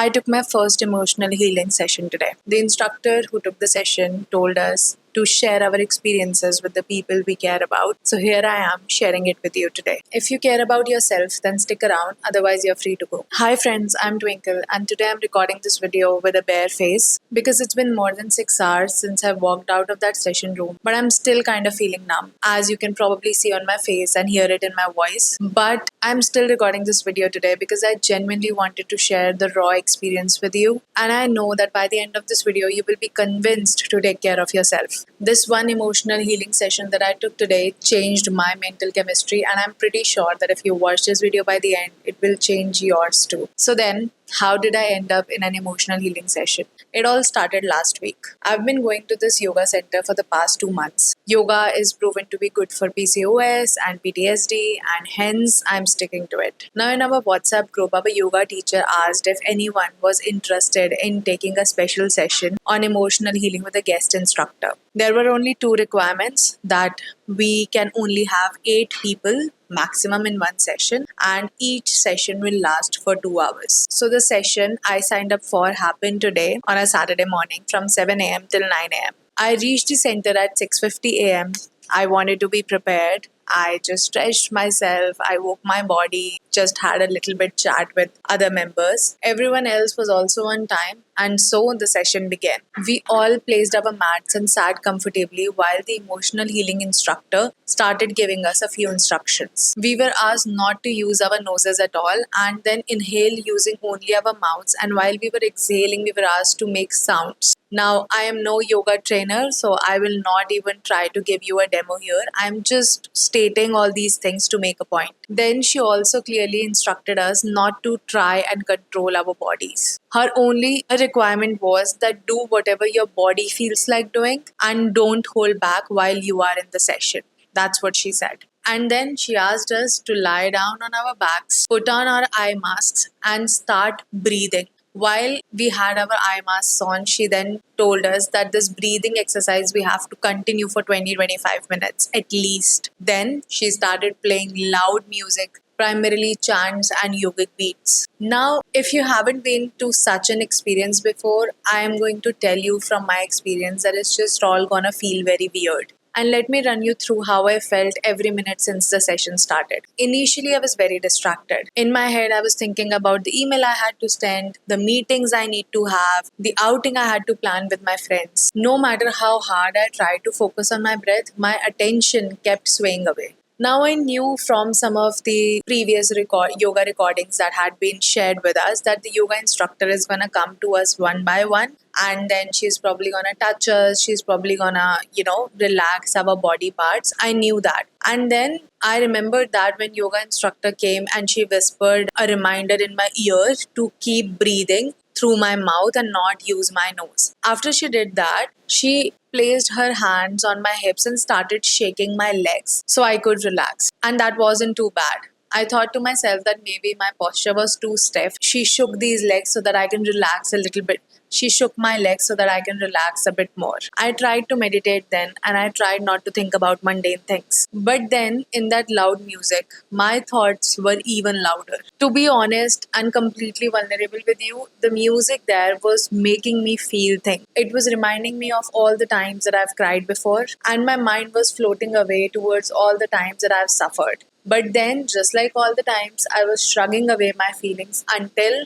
I took my first emotional healing session today. The instructor who took the session told us to share our experiences with the people we care about. So here I am sharing it with you today. If you care about yourself, then stick around, otherwise, you're free to go. Hi, friends, I'm Twinkle, and today I'm recording this video with a bare face because it's been more than 6 hours since I walked out of that session room, but I'm still kind of feeling numb, as you can probably see on my face and hear it in my voice. But I'm still recording this video today because I genuinely wanted to share the raw experience with you, and I know that by the end of this video, you will be convinced to take care of yourself. This one emotional healing session that I took today changed my mental chemistry, and I'm pretty sure that if you watch this video by the end, it will change yours too. So then, how did I end up in an emotional healing session? It all started last week. I've been going to this yoga center for the past 2 months. Yoga is proven to be good for PCOS and PTSD, and hence I'm sticking to it. Now, in our WhatsApp group, our yoga teacher asked if anyone was interested in taking a special session on emotional healing with a guest instructor. There were only two requirements, that we can only have 8 people maximum in one session, and each session will last for 2 hours. So the session I signed up for happened today on a Saturday morning from 7 a.m. till 9 a.m. I reached the center at 6:50 a.m. I wanted to be prepared. I just stretched myself, I woke my body, just had a little bit chat with other members. Everyone else was also on time, and so the session began. We all placed our mats and sat comfortably while the emotional healing instructor started giving us a few instructions. We were asked not to use our noses at all and then inhale using only our mouths, and while we were exhaling, we were asked to make sounds. Now, I am no yoga trainer, so I will not even try to give you a demo here. I'm just stating all these things to make a point. Then she also clearly instructed us not to try and control our bodies. Her only requirement was that do whatever your body feels like doing and don't hold back while you are in the session. That's what she said. And then she asked us to lie down on our backs, put on our eye masks, and start breathing. While we had our eye masks on, she then told us that this breathing exercise we have to continue for 20-25 minutes at least. Then she started playing loud music, primarily chants and yogic beats. Now, if you haven't been to such an experience before, I am going to tell you from my experience that it's just all gonna feel very weird. And let me run you through how I felt every minute since the session started. Initially, I was very distracted. In my head, I was thinking about the email I had to send, the meetings I need to have, the outing I had to plan with my friends. No matter how hard I tried to focus on my breath, my attention kept swaying away. Now, I knew from some of the previous yoga recordings that had been shared with us that the yoga instructor is going to come to us one by one, and then she's probably going to touch us. She's probably going to, relax our body parts. I knew that. And then I remembered that when yoga instructor came and she whispered a reminder in my ear to keep breathing through my mouth and not use my nose. After she did that, she placed her hands on my hips and started shaking my legs so I could relax. And that wasn't too bad. I thought to myself that maybe my posture was too stiff. She shook these legs so that I can relax a little bit. She shook my legs so that I can relax a bit more. I tried to meditate then, and I tried not to think about mundane things. But then, in that loud music, my thoughts were even louder. To be honest and completely vulnerable with you, the music there was making me feel things. It was reminding me of all the times that I've cried before, and my mind was floating away towards all the times that I've suffered. But then, just like all the times, I was shrugging away my feelings until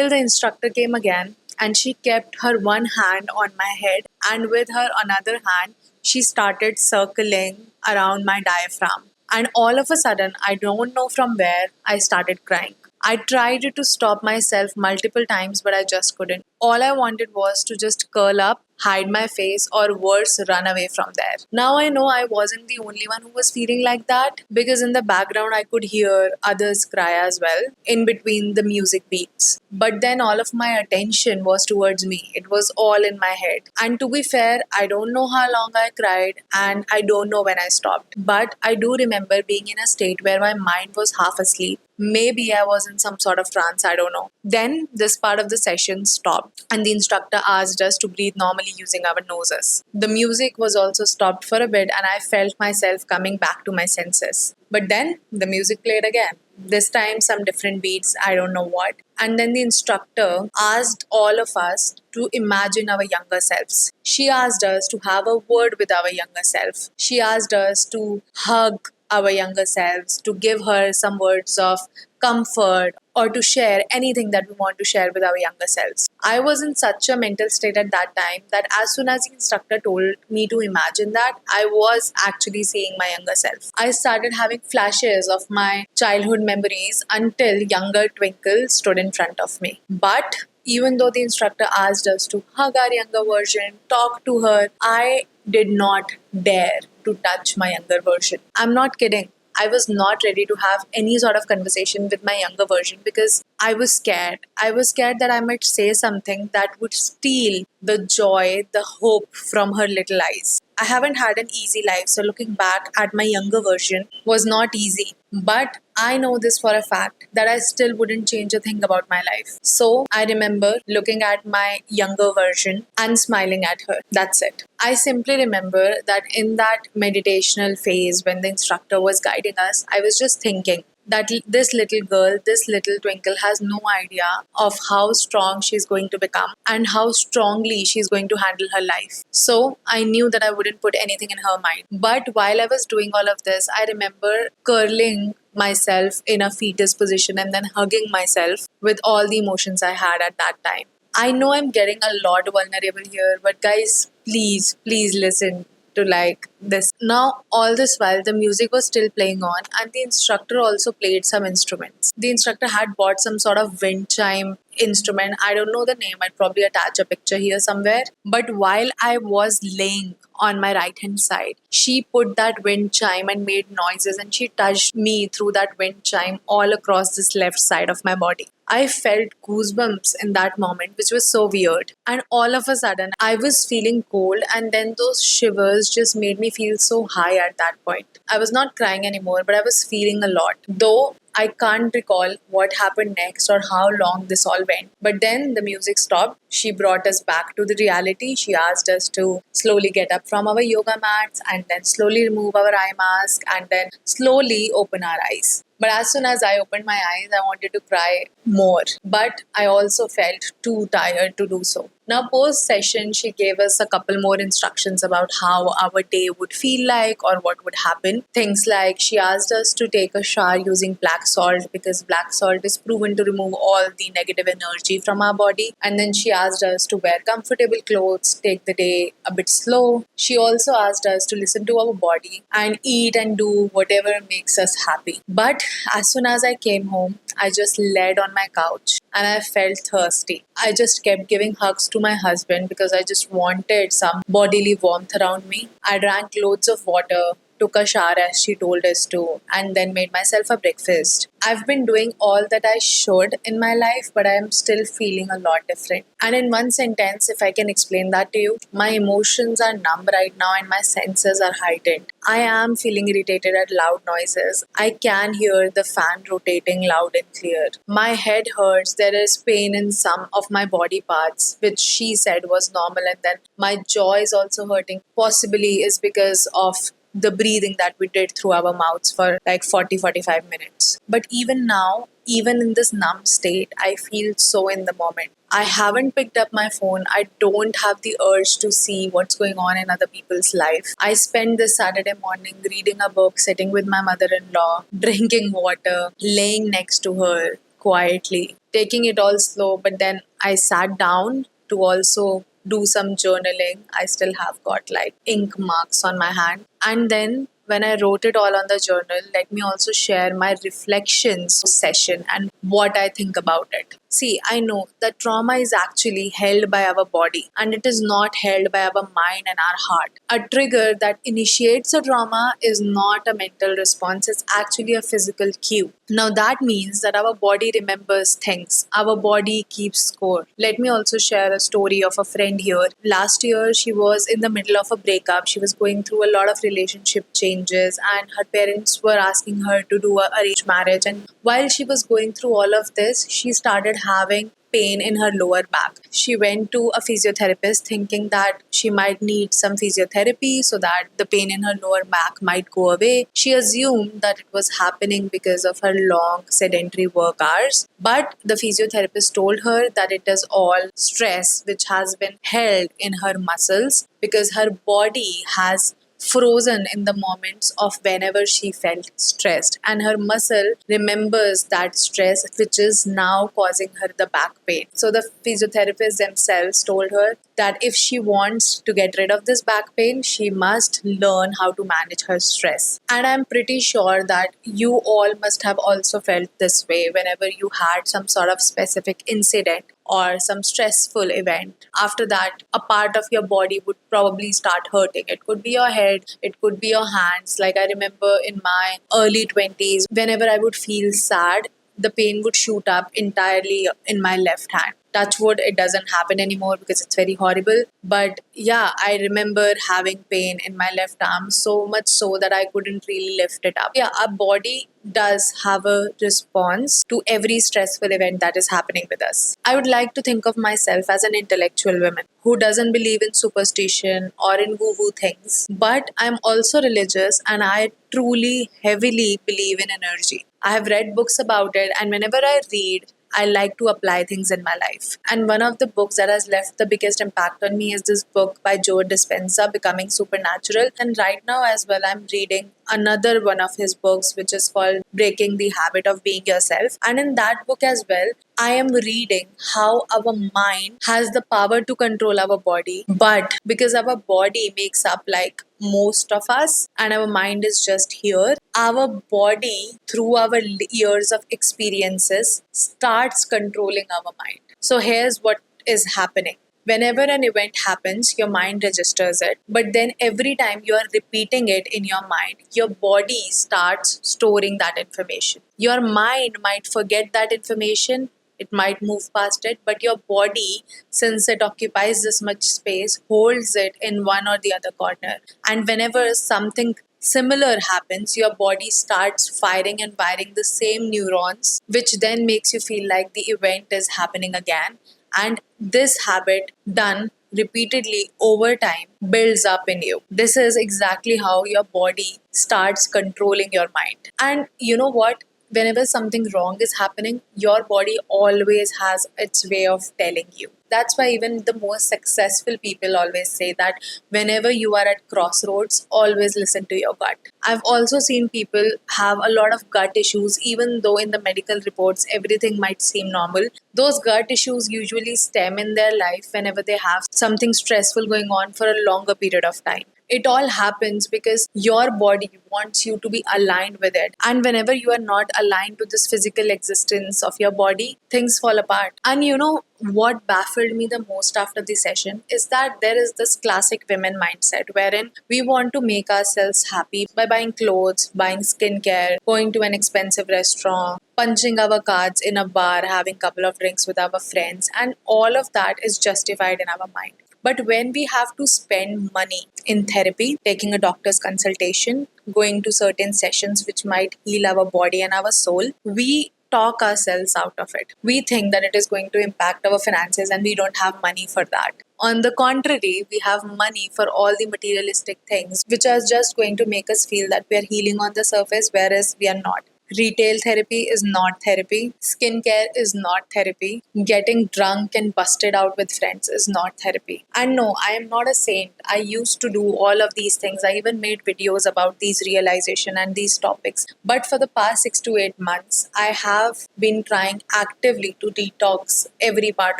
the instructor came again, and she kept her one hand on my head, and with her another hand, she started circling around my diaphragm. And all of a sudden, I don't know from where, I started crying. I tried to stop myself multiple times, but I just couldn't. All I wanted was to just curl up, hide my face, or worse, run away from there. Now I know I wasn't the only one who was feeling like that, because in the background I could hear others cry as well in between the music beats. But then all of my attention was towards me. It was all in my head. And to be fair, I don't know how long I cried and I don't know when I stopped. But I do remember being in a state where my mind was half asleep. Maybe I was in some sort of trance, I don't know. Then this part of the session stopped and the instructor asked us to breathe normally using our noses. The music was also stopped for a bit and I felt myself coming back to my senses. But then the music played again. This time, some different beats, I don't know what. And then the instructor asked all of us to imagine our younger selves. She asked us to have a word with our younger self. She asked us to hug our younger selves, to give her some words of comfort, or to share anything that we want to share with our younger selves. I was in such a mental state at that time that as soon as the instructor told me to imagine that, I was actually seeing my younger self. I started having flashes of my childhood memories until younger Twinkle stood in front of me. But even though the instructor asked us to hug our younger version, talk to her, I did not dare to touch my younger version. I'm not kidding. I was not ready to have any sort of conversation with my younger version because I was scared. I was scared that I might say something that would steal the joy, the hope from her little eyes. I haven't had an easy life, so looking back at my younger version was not easy. But I know this for a fact that I still wouldn't change a thing about my life. So I remember looking at my younger version and smiling at her. That's it. I simply remember that in that meditational phase when the instructor was guiding us, I was just thinking that this little girl, this little Twinkle has no idea of how strong she's going to become and how strongly she's going to handle her life. So I knew that I wouldn't put anything in her mind. But while I was doing all of this, I remember curling myself in a fetus position and then hugging myself with all the emotions I had at that time. I know I'm getting a lot vulnerable here, but guys, please listen to like this. Now, all this while, the music was still playing on, and the instructor also played some instruments. The instructor had bought some sort of wind chime instrument. I don't know the name, I'd probably attach a picture here somewhere. But while I was laying on my right hand side, she put that wind chime and made noises, and she touched me through that wind chime all across this left side of my body. I felt goosebumps in that moment, which was so weird. And all of a sudden, I was feeling cold, and then those shivers just made me feel so high at that point. I was not crying anymore, but I was feeling a lot. Though I can't recall what happened next or how long this all went. But then the music stopped. She brought us back to the reality. She asked us to slowly get up from our yoga mats and then slowly remove our eye mask and then slowly open our eyes. But as soon as I opened my eyes, I wanted to cry more. But I also felt too tired to do so. Now, post session, she gave us a couple more instructions about how our day would feel like or what would happen. Things like she asked us to take a shower using black salt because black salt is proven to remove all the negative energy from our body. And then she asked us to wear comfortable clothes, take the day a bit slow. She also asked us to listen to our body and eat and do whatever makes us happy. But as soon as I came home, I just laid on my couch and I felt thirsty. I just kept giving hugs to my husband because I just wanted some bodily warmth around me. I drank loads of water, took a shower as she told us to, and then made myself a breakfast. I've been doing all that I should in my life, but I am still feeling a lot different. And in one sentence, if I can explain that to you, my emotions are numb right now and my senses are heightened. I am feeling irritated at loud noises. I can hear the fan rotating loud and clear. My head hurts. There is pain in some of my body parts, which she said was normal. And then my jaw is also hurting. Possibly is because of the breathing that we did through our mouths for like 40-45 minutes. But even now, even in this numb state, I feel so in the moment. I haven't picked up my phone. I don't have the urge to see what's going on in other people's life. I spent this Saturday morning reading a book, sitting with my mother in law, drinking water, laying next to her quietly, taking it all slow. But then I sat down to also do some journaling. I still have got like ink marks on my hand. And then when I wrote it all on the journal, let me also share my reflections session and what I think about it. See, I know that trauma is actually held by our body and it is not held by our mind and our heart. A trigger that initiates a trauma is not a mental response, it's actually a physical cue. Now, that means that our body remembers things, our body keeps score. Let me also share a story of a friend here. Last year, she was in the middle of a breakup. She was going through a lot of relationship changes, and her parents were asking her to do a arranged marriage. And while she was going through all of this, she started having pain in her lower back. She went to a physiotherapist thinking that she might need some physiotherapy so that the pain in her lower back might go away. She assumed that it was happening because of her long sedentary work hours, but the physiotherapist told her that it is all stress which has been held in her muscles because her body has frozen in the moments of whenever she felt stressed, and her muscle remembers that stress, which is now causing her the back pain. So the physiotherapists themselves told her that if she wants to get rid of this back pain, she must learn how to manage her stress. And I'm pretty sure that you all must have also felt this way whenever you had some sort of specific incident or some stressful event. After that, a part of your body would probably start hurting. It could be your head, it could be your hands. Like I remember in my early 20s, whenever I would feel sad, the pain would shoot up entirely in my left hand. Touch wood, it doesn't happen anymore because it's very horrible. But yeah, I remember having pain in my left arm, so much so that I couldn't really lift it up. Yeah, our body does have a response to every stressful event that is happening with us. I would like to think of myself as an intellectual woman who doesn't believe in superstition or in woo woo things, but I'm also religious and I truly heavily believe in energy. I have read books about it, and whenever I read, I like to apply things in my life. And one of the books that has left the biggest impact on me is this book by Joe Dispenza, Becoming Supernatural. And right now, as well, I'm reading another one of his books, which is called Breaking the Habit of Being Yourself. And in that book as well, I am reading how our mind has the power to control our body, but because our body makes up like most of us and our mind is just here, our body, through our years of experiences, starts controlling our mind. So here's what is happening. Whenever an event happens, your mind registers it, but then every time you are repeating it in your mind, your body starts storing that information. Your mind might forget that information, it might move past it, but your body, since it occupies this much space, holds it in one or the other corner. And whenever something similar happens, your body starts firing and wiring the same neurons, which then makes you feel like the event is happening again. And this habit, done repeatedly over time, builds up in you. This is exactly how your body starts controlling your mind. And you know what? Whenever something wrong is happening, your body always has its way of telling you. That's why even the most successful people always say that whenever you are at crossroads, always listen to your gut. I've also seen people have a lot of gut issues, even though in the medical reports everything might seem normal. Those gut issues usually stem in their life whenever they have something stressful going on for a longer period of time. It all happens because your body wants you to be aligned with it. And whenever you are not aligned to this physical existence of your body, things fall apart. And you know what baffled me the most after the session is that there is this classic women mindset wherein we want to make ourselves happy by buying clothes, buying skincare, going to an expensive restaurant, punching our cards in a bar, having a couple of drinks with our friends, and all of that is justified in our mind. But when we have to spend money in therapy, taking a doctor's consultation, going to certain sessions which might heal our body and our soul, we talk ourselves out of it. We think that it is going to impact our finances and we don't have money for that. On the contrary, we have money for all the materialistic things which are just going to make us feel that we are healing on the surface, whereas we are not. Retail therapy is not therapy. Skincare is not therapy. Getting drunk and busted out with friends is not therapy. And no, I am not a saint. I used to do all of these things. I even made videos about these realization and these topics. But for the past 6 to 8 months, I have been trying actively to detox every part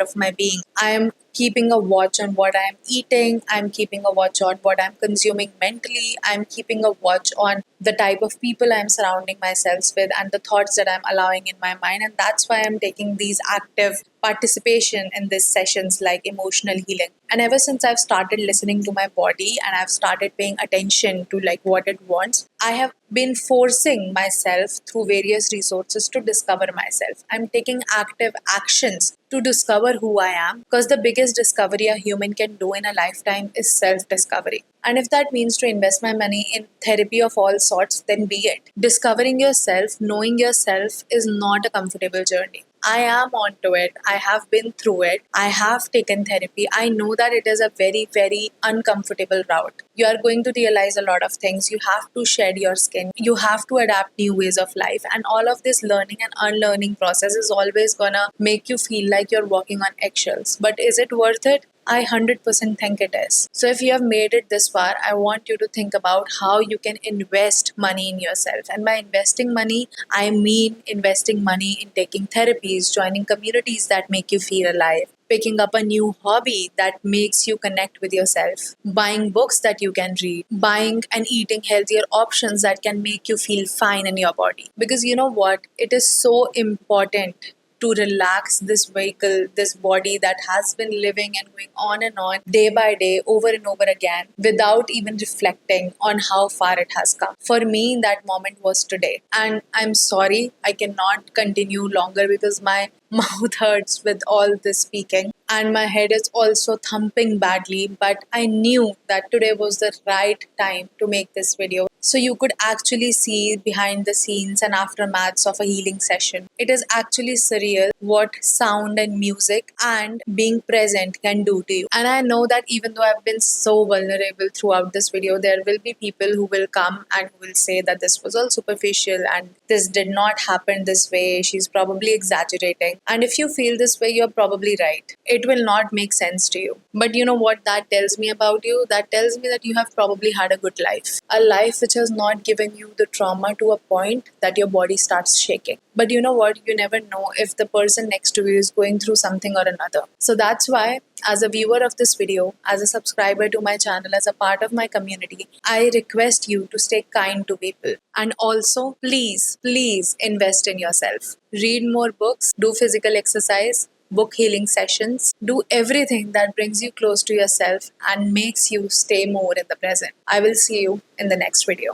of my being. I am keeping a watch on what I'm eating. I'm keeping a watch on what I'm consuming mentally. I'm keeping a watch on the type of people I'm surrounding myself with and the thoughts that I'm allowing in my mind. And that's why I'm taking these active participation in these sessions like emotional healing. And ever since I've started listening to my body and I've started paying attention to like what it wants, I have been forcing myself through various resources to discover myself. I'm taking active actions to discover who I am, because the biggest discovery a human can do in a lifetime is self-discovery. And if that means to invest my money in therapy of all sorts, then be it. Discovering yourself, knowing yourself is not a comfortable journey. I am onto it. I have been through it. I have taken therapy. I know that it is a very, very uncomfortable route. You are going to realize a lot of things. You have to shed your skin. You have to adapt new ways of life. And all of this learning and unlearning process is always gonna make you feel like you're walking on eggshells. But is it worth it? I 100% think it is. So, if you have made it this far, I want you to think about how you can invest money in yourself. And by investing money, I mean investing money in taking therapies, joining communities that make you feel alive, picking up a new hobby that makes you connect with yourself, buying books that you can read, buying and eating healthier options that can make you feel fine in your body. Because you know what? It is so important to relax this vehicle, this body that has been living and going on day by day, over and over again, without even reflecting on how far it has come. For me, that moment was today. And I'm sorry, I cannot continue longer because my mouth hurts with all this speaking and my head is also thumping badly. But I knew that today was the right time to make this video so you could actually see behind the scenes and aftermaths of a healing session. It is actually surreal what sound and music and being present can do to you. And I know that even though I've been so vulnerable throughout this video, there will be people who will come and who will say that this was all superficial and this did not happen this way. She's probably exaggerating. And if you feel this way, you're probably right. It will not make sense to you. But you know what that tells me about you? That tells me that you have probably had a good life. A life which has not given you the trauma to a point that your body starts shaking. But you know what? You never know if the person next to you is going through something or another. So that's why, as a viewer of this video, as a subscriber to my channel, as a part of my community, I request you to stay kind to people. And also, please, please invest in yourself. Read more books, do physical exercise, book healing sessions, do everything that brings you close to yourself and makes you stay more in the present. I will see you in the next video.